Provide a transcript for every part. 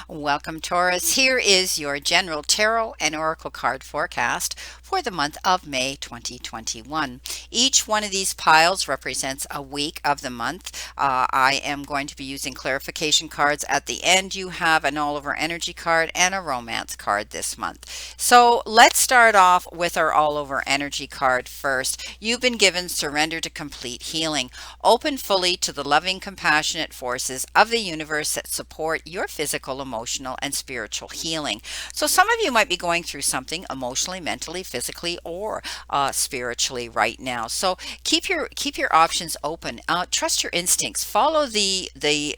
Welcome, Taurus. Here is your general tarot and oracle card forecast for the month of May 2021. Each one of these piles represents a week of the month. I am going to be using clarification cards at the end. You have an all over energy card and a romance card this month. So let's start off with our all over energy card first. You've been given surrender to complete healing. Open fully to the loving, compassionate forces of the universe that support your physical, emotional, and spiritual healing. So, some of you might be going through something emotionally, mentally, physically, or spiritually right now. So, keep your options open. Trust your instincts. Follow the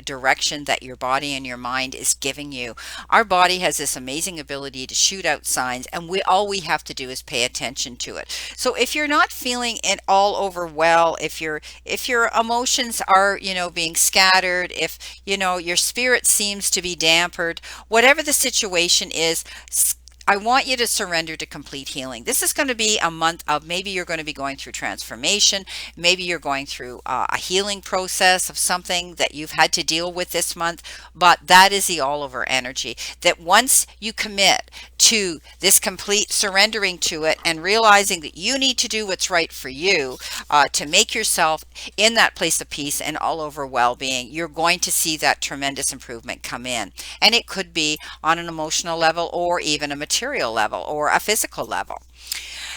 direction that your body and your mind is giving you. Our body has this amazing ability to shoot out signs, and we have to do is pay attention to it. So, if you're not feeling it all over well, if your emotions are, being scattered, if, your spirit seems to be dampered, whatever the situation is, I want you to surrender to complete healing. This is going to be a month of maybe you're going to be going through transformation. Maybe you're going through a healing process of something that you've had to deal with this month. But that is the all over energy that once you commit to this complete surrendering to it and realizing that you need to do what's right for you to make yourself in that place of peace and all over well being, you're going to see that tremendous improvement come in. And it could be on an emotional level or even a material level or a physical level.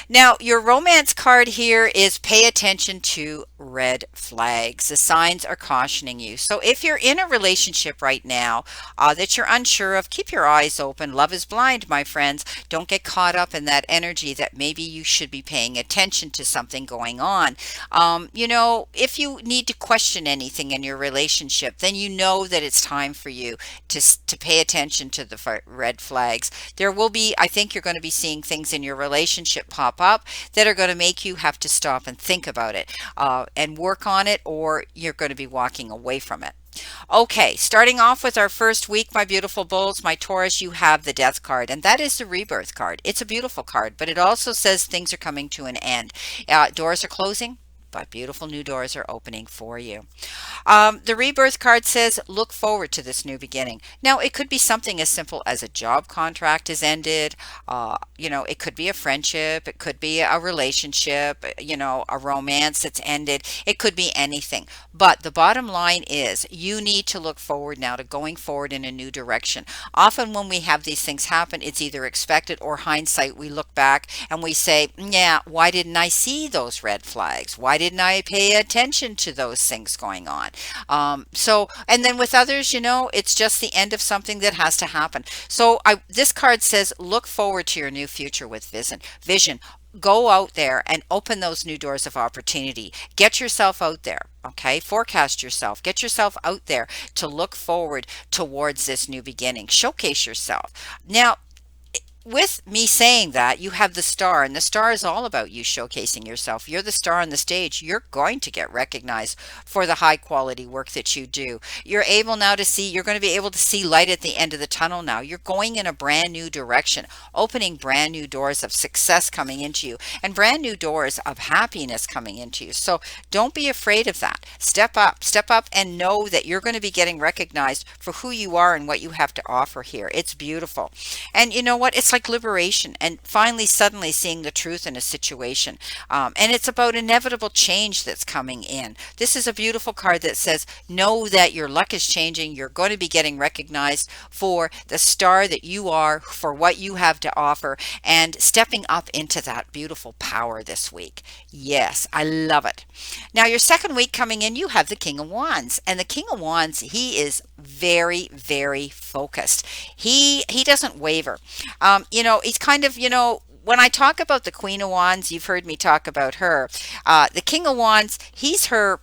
Now, your romance card here is pay attention to red flags. The signs are cautioning you. So, if you're in a relationship right now that you're unsure of, keep your eyes open. Love is blind, my friends. Don't get caught up in that energy that maybe you should be paying attention to something going on. If you need to question anything in your relationship, then you know that it's time for you to pay attention to the red flags. There will be, I think you're going to be seeing things in your relationship pop up that are going to make you have to stop and think about it and work on it, or you're going to be walking away from it. Okay, starting off with our first week, my beautiful bulls, my Taurus, you have the death card, and that is the rebirth card. It's a beautiful card, but it also says things are coming to an end. Doors are closing, but beautiful new doors are opening for you. The rebirth card says, look forward to this new beginning. Now, it could be something as simple as a job contract is ended. It could be a friendship. It could be a relationship, a romance that's ended. It could be anything. But the bottom line is you need to look forward now to going forward in a new direction. Often when we have these things happen, it's either expected or hindsight. We look back and we say, yeah, why didn't I see those red flags? Why didn't I pay attention to those things going on? And then with others, it's just the end of something that has to happen. So this card says, look forward to your new future with vision. Go out there and open those new doors of opportunity. Get yourself out there. Okay, forecast yourself. Get yourself out there to look forward towards this new beginning. Showcase yourself. Now, with me saying that, you have the star, and the star is all about you showcasing yourself. You're the star on the stage. You're going to get recognized for the high quality work that you do. You're going to be able to see light at the end of the tunnel now. You're going in a brand new direction, opening brand new doors of success coming into you and brand new doors of happiness coming into you. So don't be afraid of that. Step up and know that you're going to be getting recognized for who you are and what you have to offer here. It's beautiful. And you know what? It's like liberation and finally, suddenly seeing the truth in a situation. And it's about inevitable change that's coming in. This is a beautiful card that says, know that your luck is changing. You're going to be getting recognized for the star that you are, for what you have to offer, and stepping up into that beautiful power this week. Yes, I love it. Now, your second week coming in, you have the King of Wands. And the King of Wands, he is very, very focused. He doesn't waver. He's kind of, when I talk about the Queen of Wands, you've heard me talk about her. The King of Wands, he's her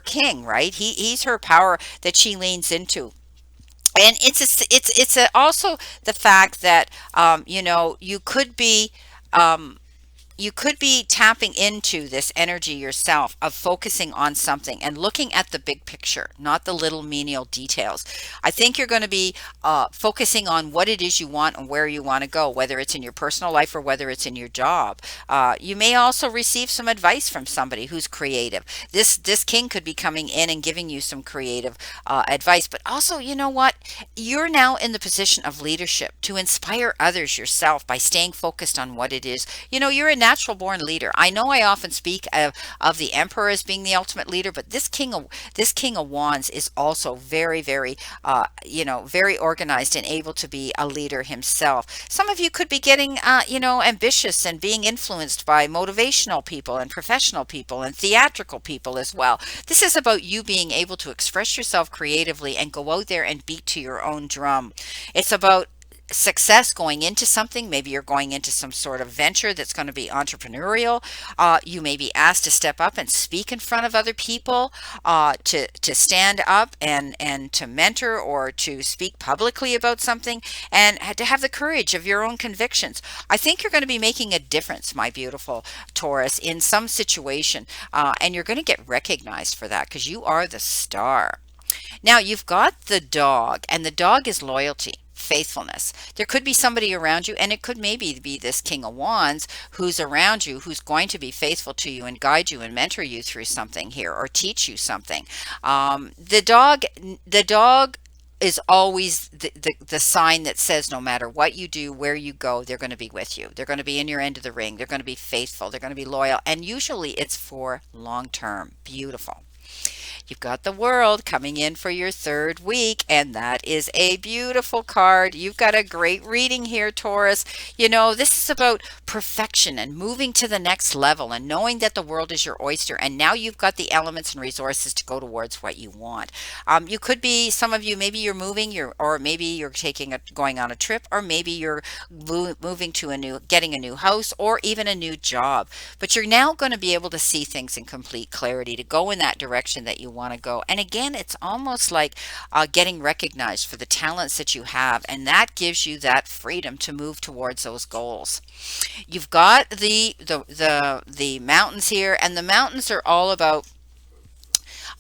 king, right? He's her power that she leans into. And also the fact that you could be you could be tapping into this energy yourself of focusing on something and looking at the big picture, not the little menial details. I think you're going to be focusing on what it is you want and where you want to go, whether it's in your personal life or whether it's in your job. You may also receive some advice from somebody who's creative. This king could be coming in and giving you some creative advice, but also, you know what? You're now in the position of leadership to inspire others yourself by staying focused on what it is. You're a natural born leader. I know I often speak of the emperor as being the ultimate leader, but this king of wands is also very, very, very organized and able to be a leader himself. Some of you could be getting, ambitious and being influenced by motivational people and professional people and theatrical people as well. This is about you being able to express yourself creatively and go out there and beat to your own drum. It's about success going into something. Maybe you're going into some sort of venture that's going to be entrepreneurial. You may be asked to step up and speak in front of other people, to stand up and to mentor or to speak publicly about something, and to have the courage of your own convictions. I think you're going to be making a difference, my beautiful Taurus, in some situation, and you're going to get recognized for that because you are the star. Now you've got the dog, and the dog is loyalty, faithfulness. There could be somebody around you, and it could maybe be this King of Wands who's around you, who's going to be faithful to you and guide you and mentor you through something here or teach you something. The dog is always the sign that says no matter what you do, where you go, they're going to be with you. They're going to be in your end of the ring. They're going to be faithful. They're going to be loyal. And usually it's for long term. Beautiful. You've got the world coming in for your third week, and that is a beautiful card. You've got a great reading here, Taurus. This is about perfection and moving to the next level and knowing that the world is your oyster. And now you've got the elements and resources to go towards what you want. You could be, some of you, maybe you're moving, or maybe you're going on a trip, or maybe you're moving to getting a new house, or even a new job. But you're now going to be able to see things in complete clarity to go in that direction that you want to go. And again, it's almost like getting recognized for the talents that you have, and that gives you that freedom to move towards those goals. You've got the mountains here, and the mountains are all about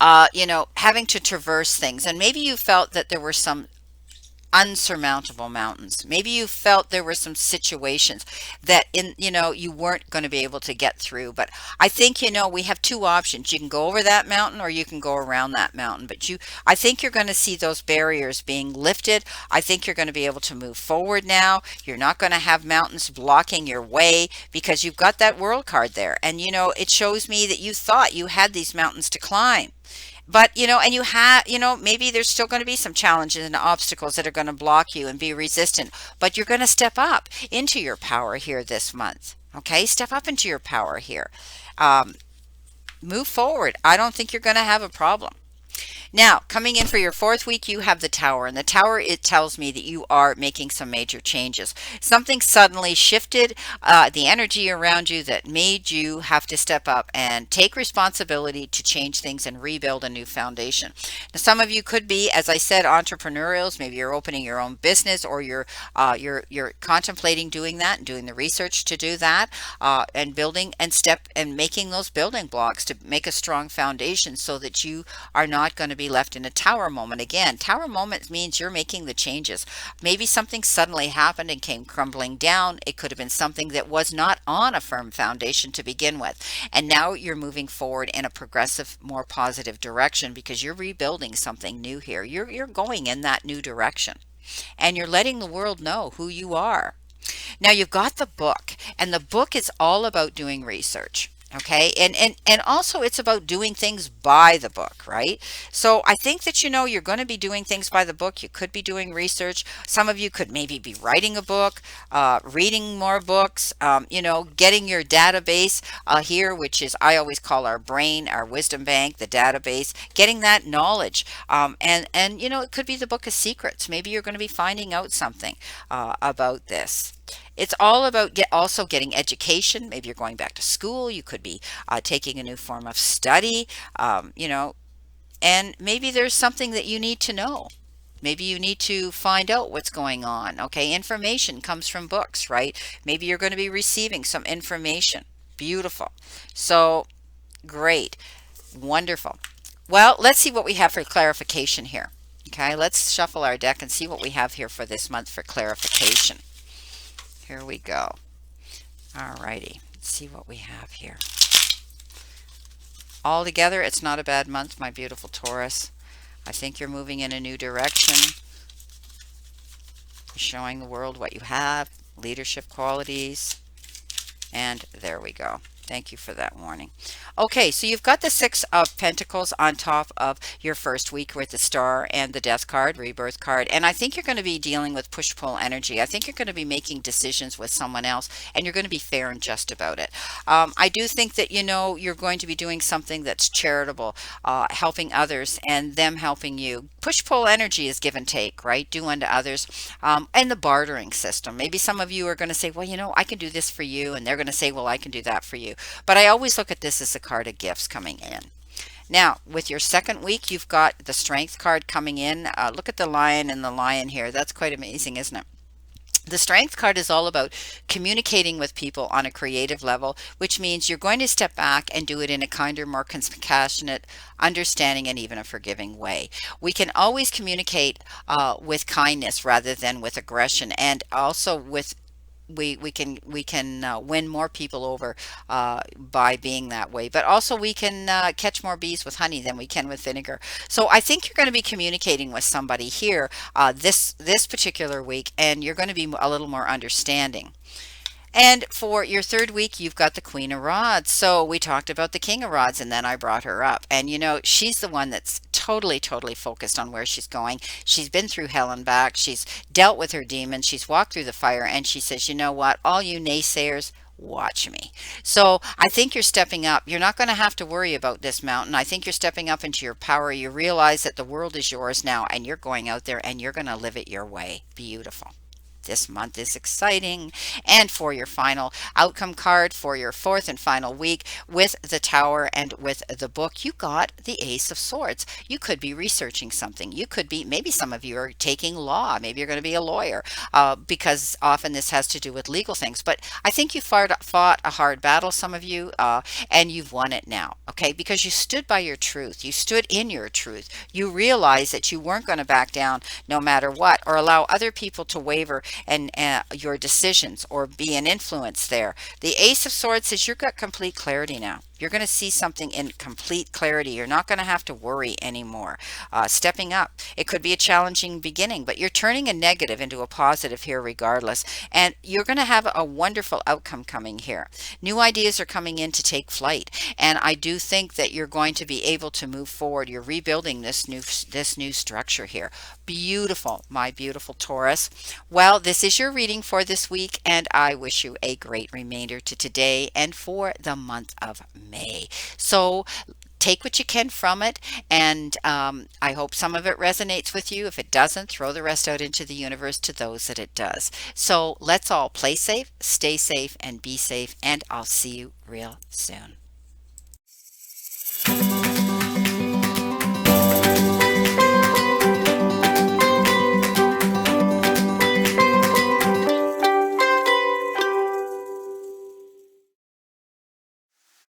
having to traverse things. And maybe you felt that there were some unsurmountable mountains. Maybe you felt there were some situations that you weren't going to be able to get through. But I think we have two options. You can go over that mountain or you can go around that mountain. But I think you're going to see those barriers being lifted. I think you're going to be able to move forward now. You're not going to have mountains blocking your way because you've got that world card there. And it shows me that you thought you had these mountains to climb. But, and you have, maybe there's still going to be some challenges and obstacles that are going to block you and be resistant, but you're going to step up into your power here this month. Okay, step up into your power here. Um, Move forward. I don't think you're going to have a problem. Now, coming in for your fourth week, you have the tower. And the tower, it tells me that you are making some major changes. Something suddenly shifted the energy around you that made you have to step up and take responsibility to change things and rebuild a new foundation. Now, some of you could be, as I said, entrepreneurials. Maybe you're opening your own business, or you're contemplating doing that and doing the research to do that, and building and making those building blocks to make a strong foundation so that you are not going to be left in a tower moment. Again, tower moment means you're making the changes. Maybe something suddenly happened and came crumbling down. It could have been something that was not on a firm foundation to begin with. And now you're moving forward in a progressive, more positive direction because you're rebuilding something new here. You're going in that new direction. And you're letting the world know who you are. Now you've got the book, and the book is all about doing research. Okay, and also it's about doing things by the book, right? So I think that you're going to be doing things by the book. You could be doing research. Some of you could maybe be writing a book, reading more books, getting your database here, which is, I always call our brain, our wisdom bank, the database, getting that knowledge. And it could be the book of secrets. Maybe you're going to be finding out something about this. It's all about also getting education. Maybe you're going back to school. You could be taking a new form of study, and maybe there's something that you need to know. Maybe you need to find out what's going on. Okay, information comes from books, right? Maybe you're going to be receiving some information. Beautiful. So great. Wonderful. Well, let's see what we have for clarification here. Okay, let's shuffle our deck and see what we have here for this month for clarification. Here we go. All righty. Let's see what we have here. Altogether, it's not a bad month, my beautiful Taurus. I think you're moving in a new direction. You're showing the world what you have, leadership qualities, and there we go. Thank you for that warning. Okay, so you've got the Six of Pentacles on top of your first week with the Star and the Death card, Rebirth card. And I think you're going to be dealing with push-pull energy. I think you're going to be making decisions with someone else, and you're going to be fair and just about it. I do think that, you're going to be doing something that's charitable, helping others and them helping you. Push-pull energy is give and take, right? Do unto others. And the bartering system. Maybe some of you are going to say, well, I can do this for you. And they're going to say, well, I can do that for you. But I always look at this as a card of gifts coming in. Now, with your second week, you've got the Strength card coming in. Look at the lion and the lion here. That's quite amazing, isn't it? The Strength card is all about communicating with people on a creative level, which means you're going to step back and do it in a kinder, more compassionate, understanding, and even a forgiving way. We can always communicate with kindness rather than with aggression, and also with we can win more people over by being that way, but also we can catch more bees with honey than we can with vinegar. So I think you're going to be communicating with somebody here this particular week, and you're going to be a little more understanding. And for your third week, you've got the Queen of Rods. So we talked about the King of Rods, and then I brought her up. And she's the one that's totally, totally focused on where she's going. She's been through hell and back. She's dealt with her demons. She's walked through the fire, and she says, you know what? All you naysayers, watch me. So I think you're stepping up. You're not going to have to worry about this mountain. I think you're stepping up into your power. You realize that the world is yours now, and you're going out there and you're going to live it your way. Beautiful. This month is exciting. And for your final outcome card for your fourth and final week with the Tower and with the book, you got the Ace of Swords. You could be researching something. You could be, maybe some of you are taking law. Maybe you're going to be a lawyer because often this has to do with legal things. But I think you fought a hard battle, some of you, and you've won it now, okay? Because you stood by your truth. You stood in your truth. You realized that you weren't going to back down no matter what or allow other people to waver and your decisions or be an influence there. The Ace of Swords says you've got complete clarity now. You're going to see something in complete clarity. You're not going to have to worry anymore. Stepping up. It could be a challenging beginning, but you're turning a negative into a positive here regardless. And you're going to have a wonderful outcome coming here. New ideas are coming in to take flight. And I do think that you're going to be able to move forward. You're rebuilding this new structure here. Beautiful, my beautiful Taurus. Well, this is your reading for this week, and I wish you a great remainder to today and for the month of May. So take what you can from it, and I hope some of it resonates with you. If it doesn't, throw the rest out into the universe to those that it does. So let's all play safe, stay safe, and be safe, and I'll see you real soon.